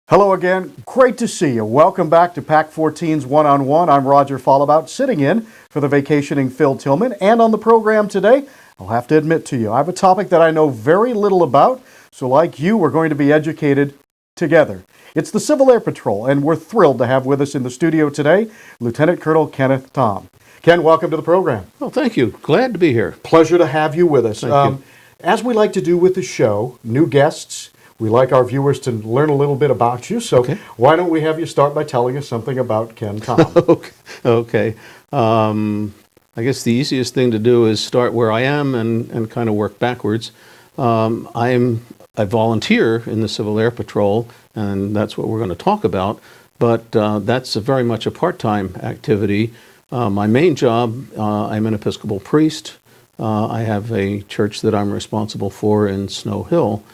Hello again. Great to see you. Welcome back to Pac 14's One-on-One. I'm Roger Fallabout, sitting in for the vacationing Phil Tillman. And on the program today, I'll have to admit to you, I have a topic that I know very little about. So like you, we're going to be educated together. It's the Civil Air Patrol, and we're thrilled to have with us in the studio today, Lieutenant Colonel Kenneth Tom. Ken, welcome to the program. Well, thank you. Glad to be here. Pleasure to have you with us. Thank you. As we like to do with the show, new guests, we like our viewers to learn a little bit about you, so why don't we have you start by telling us something about Ken Tom? Okay. I guess the easiest thing to do is start where I am and kind of work backwards. I'm a volunteer in the Civil Air Patrol, and that's what we're going to talk about, but that's very much a part-time activity. My main job, I'm an Episcopal priest. I have a church that I'm responsible for in Snow Hill.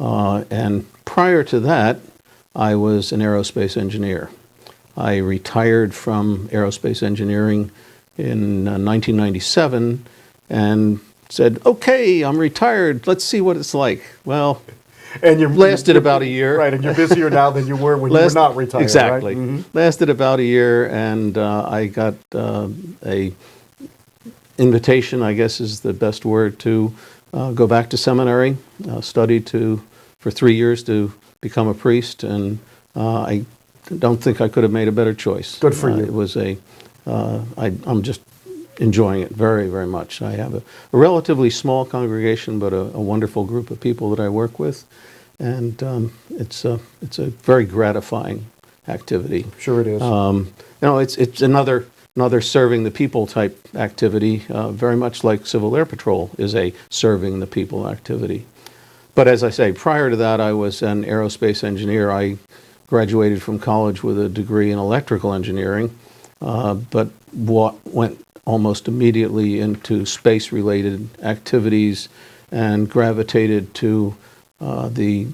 And prior to that, I was an aerospace engineer. I retired from aerospace engineering in 1997 and said, okay, I'm retired. Let's see what it's like. Well, and you lasted about a year. Right, and you're busier now than you were when you were not retired. Exactly. Right? Mm-hmm. Lasted about a year, and I got a invitation, I guess is the best word, to go back to seminary, study for 3 years to become a priest, and I don't think I could have made a better choice. Good for you. It was I'm just enjoying it very, very much. I have a relatively small congregation, but a wonderful group of people that I work with, and it's a very gratifying activity. Sure it is. It's another serving the people type activity, very much like Civil Air Patrol is a serving the people activity. But as I say, prior to that, I was an aerospace engineer. I graduated from college with a degree in electrical engineering, but went almost immediately into space-related activities and gravitated to the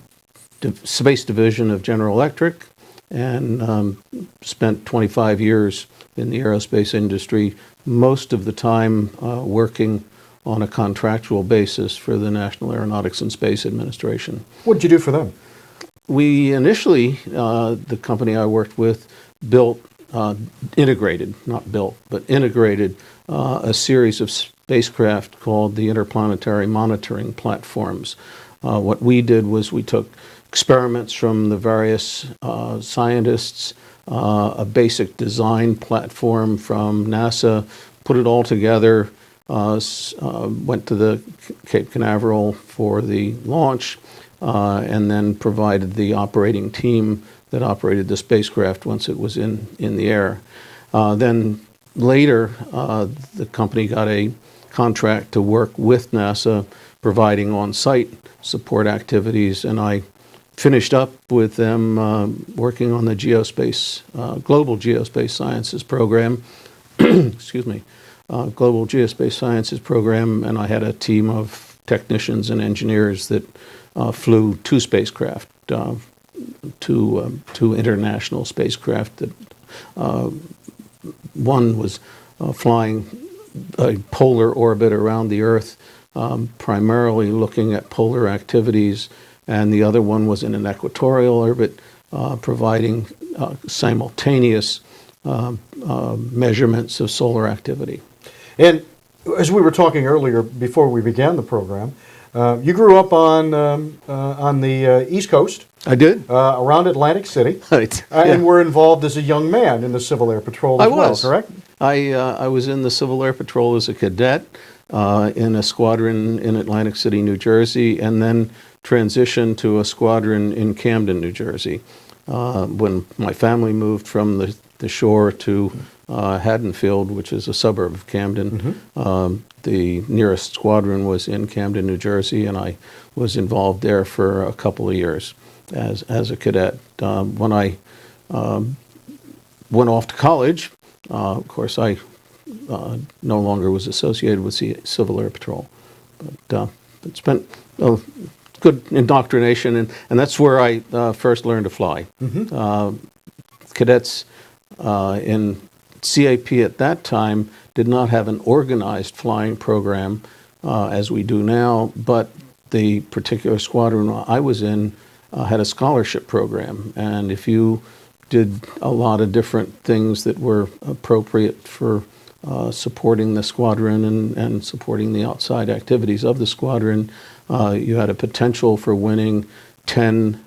space division of General Electric, and spent 25 years in the aerospace industry, most of the time working on a contractual basis for the National Aeronautics and Space Administration. What did you do for them? We initially, the company I worked with, integrated a series of spacecraft called the Interplanetary Monitoring Platforms. What we did was we took experiments from the various scientists, a basic design platform from NASA, put it all together, went to the Cape Canaveral for the launch, and then provided the operating team that operated the spacecraft once it was in the air. Then later, the company got a contract to work with NASA, providing on-site support activities, and I finished up with them working on the Global Geospace Sciences program. Excuse me. Global Geospace Sciences program, and I had a team of technicians and engineers that flew two spacecraft, two international spacecraft. That one was flying a polar orbit around the Earth, primarily looking at polar activities, and the other one was in an equatorial orbit, providing simultaneous measurements of solar activity. And as we were talking earlier, before we began the program, you grew up on the East Coast. I did. Around Atlantic City. Right. And were involved as a young man in the Civil Air Patrol as well, correct? I was in the Civil Air Patrol as a cadet in a squadron in Atlantic City, New Jersey, and then transitioned to a squadron in Camden, New Jersey. When my family moved from the shore to Haddonfield, which is a suburb of Camden. The nearest squadron was in Camden, New Jersey, and I was involved there for a couple of years as a cadet. When I went off to college, of course, I no longer was associated with the Civil Air Patrol, but spent good indoctrination, and that's where I first learned to fly. Cadets in CAP at that time did not have an organized flying program as we do now, but the particular squadron I was in had a scholarship program. And if you did a lot of different things that were appropriate for supporting the squadron and supporting the outside activities of the squadron, you had a potential for winning 10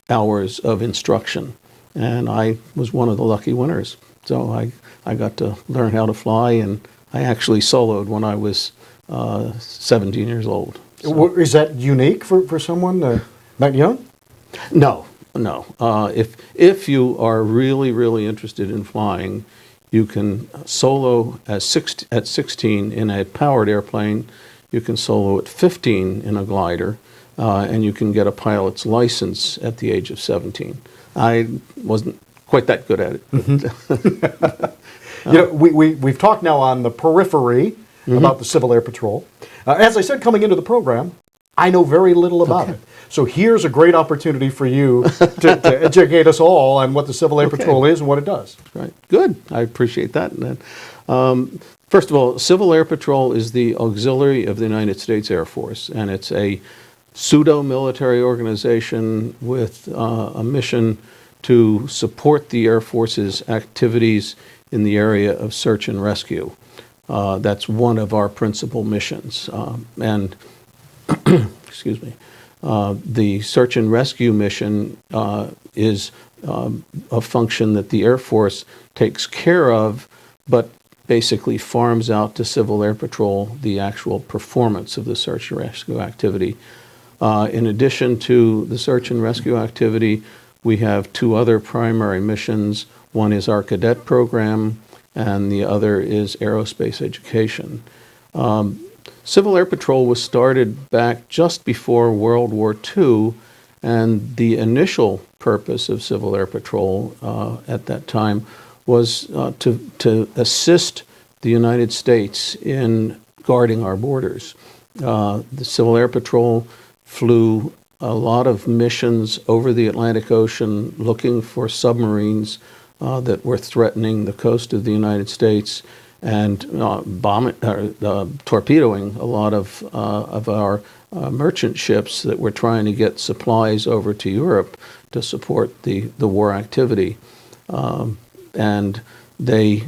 hours of instruction. And I was one of the lucky winners. So I got to learn how to fly, and I actually soloed when I was 17 years old. So. Is that unique for someone that young? No. If you are really interested in flying, you can solo at 16 in a powered airplane. You can solo at 15 in a glider, and you can get a pilot's license at the age of 17. I wasn't quite that good at it. Mm-hmm. We've talked now on the periphery about the Civil Air Patrol. As I said, coming into the program, I know very little about it. So here's a great opportunity for you to educate us all on what the Civil Air Patrol is and what it does. Right. Good. I appreciate that. First of all, Civil Air Patrol is the auxiliary of the United States Air Force, and it's a pseudo-military organization with a mission to support the Air Force's activities in the area of search and rescue. That's one of our principal missions. Excuse me. The search and rescue mission is a function that the Air Force takes care of, but basically farms out to Civil Air Patrol the actual performance of the search and rescue activity. In addition to the search and rescue activity, we have two other primary missions. One is our cadet program, and the other is aerospace education. Civil Air Patrol was started back just before World War II, and the initial purpose of Civil Air Patrol at that time was to assist the United States in guarding our borders. The Civil Air Patrol flew a lot of missions over the Atlantic Ocean looking for submarines that were threatening the coast of the United States and torpedoing a lot of our merchant ships that were trying to get supplies over to Europe to support the war activity. And they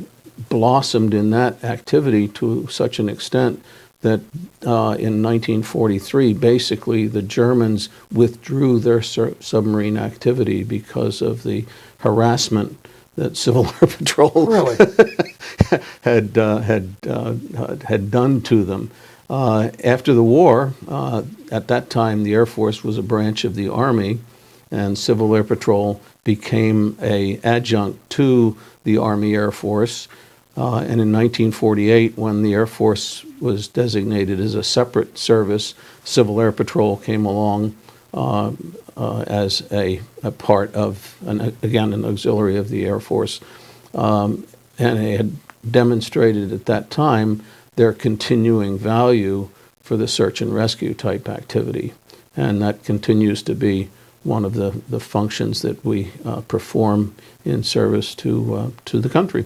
blossomed in that activity to such an extent that in 1943, basically, the Germans withdrew their submarine activity because of the harassment that Civil Air Patrol really had done to them. After the war, at that time, the Air Force was a branch of the Army, and Civil Air Patrol became an adjunct to the Army Air Force. And in 1948, when the Air Force was designated as a separate service, Civil Air Patrol came along as a part of, an auxiliary of the Air Force. And they had demonstrated at that time their continuing value for the search and rescue type activity. And that continues to be one of the functions that we perform in service to the country.